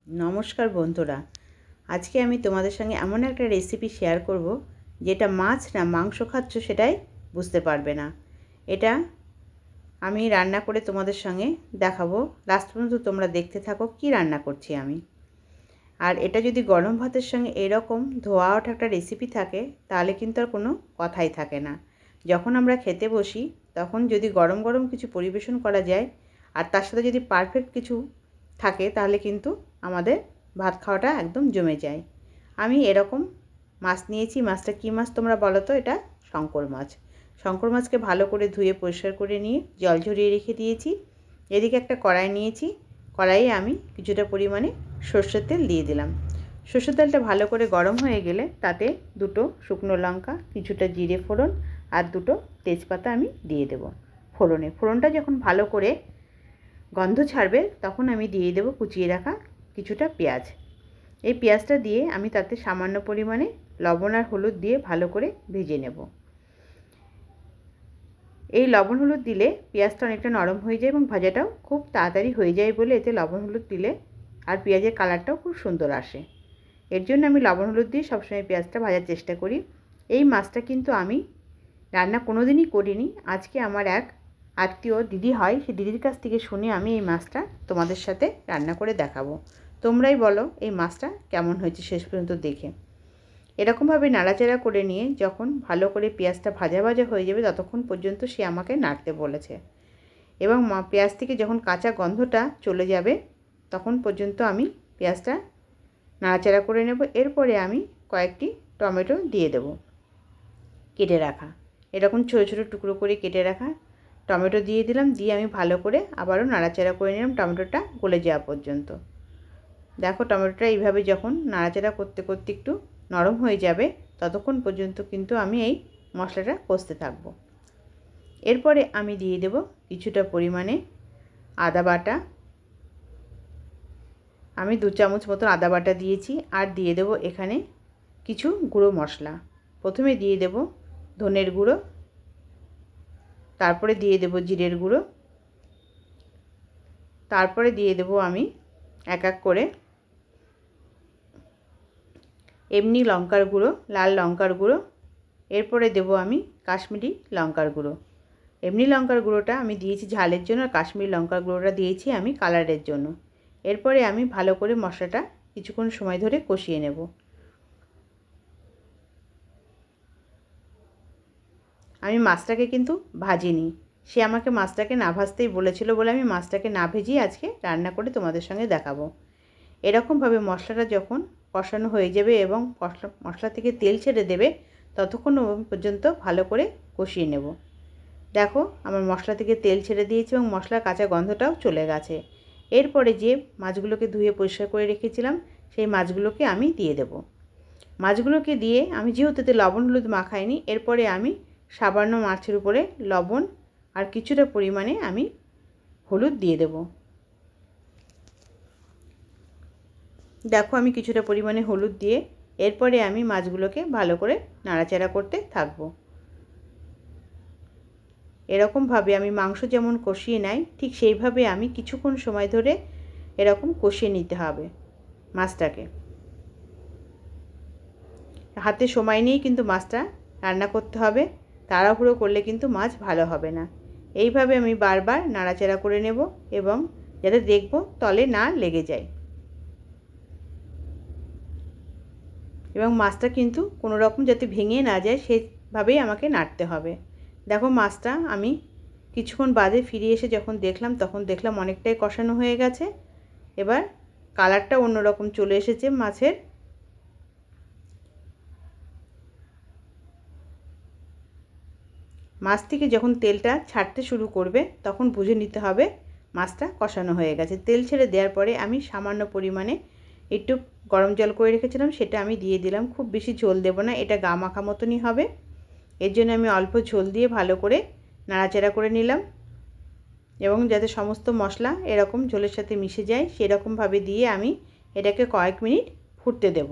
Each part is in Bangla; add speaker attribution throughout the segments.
Speaker 1: नमस्कार बंधुरा आज के आमी तुम्हादेर संगे एमन एक रेसिपि शेयर करब जेटा माछ ना मांस खाচ্ছ सेटाई बुझते पारबे ना। एटा आमी रान्ना करे तुम्हादेर संगे देखाबो। लास्ट पर्यन्त तोमरा देखते थाको कि रान्ना करछि आमी। और एटा यदि गरम भातेर संगे एरकम धोया ओठा एकटा रेसिपि थाके ताहले किन्तु आर कोनो कथाई थाके ना। जखन आमरा खेते बसि तखन यदि गरम गरम किछु परिवेशन करा जाय और तार साथे यदि पारफेक्ट किछु থাকে তাহলে কিন্তু আমাদের ভাত খাওয়াটা একদম জমে যায়। আমি এরকম মাছ নিয়েছি। মাছটা কি মাছ তোমরা বলো তো? এটা শঙ্কর মাছ। শঙ্কর মাছকে ভালো করে ধুয়ে পরিষ্কার করে নিয়ে জল ঝরিয়ে রেখে দিয়েছি। এদিকে একটা কড়াই নিয়েছি। কড়াইয়ে আমি কিছুটা পরিমাণে সরষের তেল দিয়ে দিলাম। সরষের তেলটা ভালো করে গরম হয়ে গেলে তাতে দুটো শুকনো লঙ্কা, কিছুটা জিরে ফোড়ন আর দুটো তেজপাতা আমি দিয়ে দেব ফোড়নে। ফোড়নটা যখন ভালো করে गंध छाड़बे तखन आमी दिए देव कुचिए रखा किछुटा पेঁয়াজ। এই পেঁয়াজটা দিয়ে আমি তাতে সামান্য পরিমাণে লবণ আর হলুদ দিয়ে ভালো করে ভেজে নেব। এই লবণ হলুদ দিলে পেঁয়াজটা অনেকটা নরম হয়ে যায় এবং ভাজাটাও খুব তাড়াতাড়ি হয়ে যায় বলে এতে লবণ হলুদ দিলে আর পেঁয়াজের কালারটাও খুব সুন্দর আসে। এর জন্য আমি লবণ হলুদ দিয়ে সবসময় পেঁয়াজটা ভাজার চেষ্টা করি। এই মাছটা কিন্তু আমি রান্না কোনোদিনই করিনি। আজকে আমার এক আত্মীয় দিদি হয়, সেই দিদির কাছ থেকে শুনে আমি এই মাছটা তোমাদের সাথে রান্না করে দেখাবো। তোমরাই বলো এই মাছটা কেমন হয়েছে শেষ পর্যন্ত দেখে। এরকমভাবে নাড়াচাড়া করে নিয়ে যখন ভালো করে পেঁয়াজটা ভাজা ভাজা হয়ে যাবে ততক্ষণ পর্যন্ত সে আমাকে নাড়তে বলেছে এবং পেঁয়াজ থেকে যখন কাঁচা গন্ধটা চলে যাবে তখন পর্যন্ত আমি পেঁয়াজটা নাড়াচাড়া করে নেব। এরপরে আমি কয়েকটি টমেটো দিয়ে দেব কেটে রাখা। এরকম ছোটো ছোটো টুকরো করে কেটে রাখা টমেটো দিয়ে দিলাম। দিয়ে আমি ভালো করে আবারও নাড়াচাড়া করে নিলাম টমেটোটা গলে যাওয়া পর্যন্ত। দেখো টমেটোটা এইভাবে যখন নাড়াচাড়া করতে করতে একটু নরম হয়ে যাবে ততক্ষণ পর্যন্ত কিন্তু আমি এই মশলাটা কষতে থাকব। এরপরে আমি দিয়ে দেব কিছুটা পরিমাণে আদা বাটা। আমি 2 চামচ মতো আদা বাটা দিয়েছি। আর দিয়ে দেব এখানে কিছু গুঁড়ো মশলা। প্রথমে দিয়ে দেব ধনের গুঁড়ো, তারপরে দিয়ে দেব জিরের গুঁড়ো, তারপরে দিয়ে দেব আমি এক এক করে এমনি লঙ্কার গুঁড়ো, লাল লঙ্কার গুঁড়ো, এরপরে দেব আমি কাশ্মীরি লঙ্কার গুঁড়ো। এমনি লঙ্কার গুঁড়োটা আমি দিয়েছি ঝালের জন্য আর কাশ্মীরি লঙ্কার গুঁড়োটা দিয়েছি আমি কালারের জন্য। এরপরে আমি ভালো করে মশলাটা কিছুক্ষণ সময় ধরে কষিয়ে নেব। আমি মাছটাকে কিন্তু ভাজিনি। সে আমাকে মাছটাকে না ভাজতেই বলেছিল বলে আমি মাছটাকে না ভেজিয়ে আজকে রান্না করে তোমাদের সঙ্গে দেখাবো। এরকমভাবে মশলাটা যখন কষানো হয়ে যাবে এবং মশলা থেকে তেল ছেড়ে দেবে ততক্ষণ পর্যন্ত ভালো করে কষিয়ে নেব। দেখো আমার মশলা থেকে তেল ছেড়ে দিয়েছে এবং মশলার কাঁচা গন্ধটাও চলে গেছে। এরপরে যে মাছগুলোকে ধুয়ে পরিষ্কার করে রেখেছিলাম সেই মাছগুলোকে আমি দিয়ে দেব। মাছগুলোকে দিয়ে আমি যেহেতু এতে লবণ হলুদ মাখাইনি, এরপরে আমি সামান্য মাছের উপরে লবণ আর কিছুটা পরিমাণে আমি হলুদ দিয়ে দেব। দেখো আমি কিছুটা পরিমাণে হলুদ দিয়ে এরপরে আমি মাছগুলোকে ভালো করে নাড়াচাড়া করতে থাকব। এরকমভাবে আমি মাংস যেমন কষিয়ে নেই ঠিক সেইভাবে আমি কিছুক্ষণ সময় ধরে এরকম কষিয়ে নিতে হবে মাছটাকে। হাতে সময় নিয়েই কিন্তু মাছটা রান্না করতে হবে, তাড়াহুড়ো করলে কিন্তু মাছ ভালো হবে না। এইভাবে আমি বারবার নাড়াচাড়া করে নেব এবং যাতে দেখব তলে না লেগে যায়। এবং মাছটা কিন্তু কোনো রকম যাতে ভেঙে না যায় সেভাবেই আমাকে নাড়তে হবে। দেখো মাছটা আমি কিছুক্ষণ বাদে ফিরে এসে যখন দেখলাম তখন দেখলাম অনেকটাই কষানো হয়ে গেছে। এবার কালারটা অন্যরকম চলে এসেছে মাছের। মাছ থেকে যখন তেলটা ছাড়তে শুরু করবে তখন বুঝে নিতে হবে মাছটা কষানো হয়ে গেছে। তেল ছেড়ে দেওয়ার পরে আমি সামান্য পরিমাণে একটু গরম জল করে রেখেছিলাম সেটা আমি দিয়ে দিলাম। খুব বেশি ঝোল দেব না, এটা গা মাখা মতনই হবে। এর জন্য আমি অল্প ঝোল দিয়ে ভালো করে নাড়াচাড়া করে নিলাম এবং যাতে সমস্ত মশলা এরকম ঝোলের সাথে মিশে যায় সেরকমভাবে দিয়ে আমি এটাকে কয়েক মিনিট ফুটতে দেব।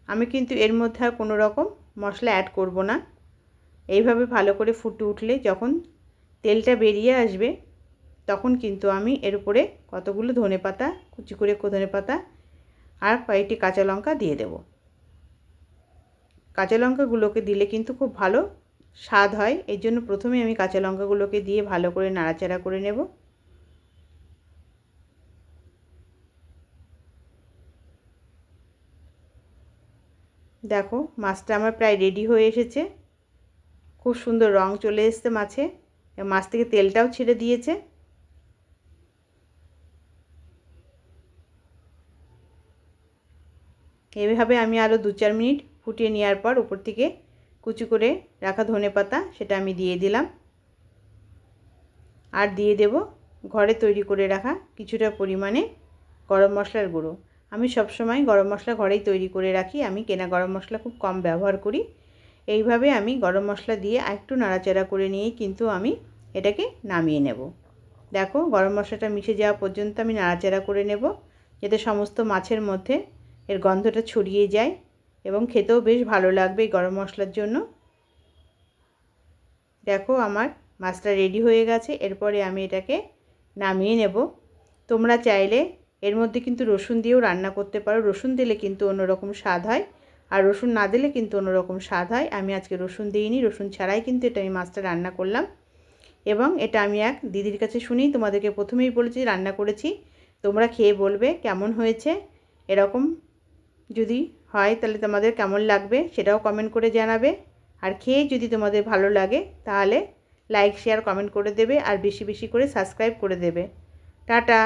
Speaker 1: আমি কিন্তু এর মধ্যে আর কোনো রকম মশলা অ্যাড করব না। এইভাবে ভালো করে ফুটে উঠলে যখন তেলটা বেরিয়ে আসবে তখন কিন্তু আমি এর উপরে কতগুলো ধনেপাতা, কুচি করে ধনেপাতা আর কয়েকটি কাঁচা লঙ্কা দিয়ে দেব। কাঁচা লঙ্কাগুলোকে দিলে কিন্তু খুব ভালো স্বাদ হয়, এর জন্য প্রথমে আমি কাঁচা লঙ্কাগুলোকে দিয়ে ভালো করে নাড়াচাড়া করে নেব। দেখো মাছটা আমার প্রায় রেডি হয়ে এসেছে, খুব সুন্দর রং চলে এসেছে মাছে, মাছ থেকে তেলটাও ছেড়ে দিয়েছে। এইভাবে আমি আরও 2-4 মিনিট ফুটিয়ে নেওয়ার পর উপর থেকে কুচি করে রাখা ধনেপাতা সেটা আমি দিয়ে দিলাম। আর দিয়ে দেব ঘরে তৈরি করে রাখা কিছুটা পরিমাণে গরম মশলার গুঁড়ো। আমি সব সময় গরম মশলা ঘরেই তৈরি করে রাখি, আমি কেনা গরম মশলা খুব কম ব্যবহার করি। এইভাবে আমি গরম মশলা দিয়ে একটু নাড়াচাড়া করে নিয়েই কিন্তু আমি এটাকে নামিয়ে নেব। দেখো গরম মশলাটা মিশে যাওয়া পর্যন্ত আমি নাড়াচাড়া করে নেব, যাতে সমস্ত মাছের মধ্যে এর গন্ধটা ছড়িয়ে যায় এবং খেতেও বেশ ভালো লাগবে এই গরম মশলার জন্য। দেখো আমার মাছটা রেডি হয়ে গেছে, এরপরে আমি এটাকে নামিয়ে নেব। তোমরা চাইলে এর মধ্যে কিন্তু রসুন দিয়েও রান্না করতে পারো, রসুন দিলে কিন্তু অন্যরকম স্বাদ হয়, আর রসুন না দিলে কিন্তু অন্যরকম স্বাদ হয়। আমি আজকে রসুন দিইনি, রসুন ছাড়াই কিন্তু এটা আমি মাছটা রান্না করলাম। এবং এটা আমি এক দিদির কাছে শুনেই তোমাদেরকে প্রথমেই বলেছি রান্না করেছি, তোমরা খেয়ে বলবে কেমন হয়েছে। এরকম যদি হয় তাহলে তোমাদের কেমন লাগবে সেটাও কমেন্ট করে জানাবে। আর খেয়ে যদি তোমাদের ভালো লাগে তাহলে লাইক শেয়ার কমেন্ট করে দেবে, আর বেশি বেশি করে সাবস্ক্রাইব করে দেবে। টাটা।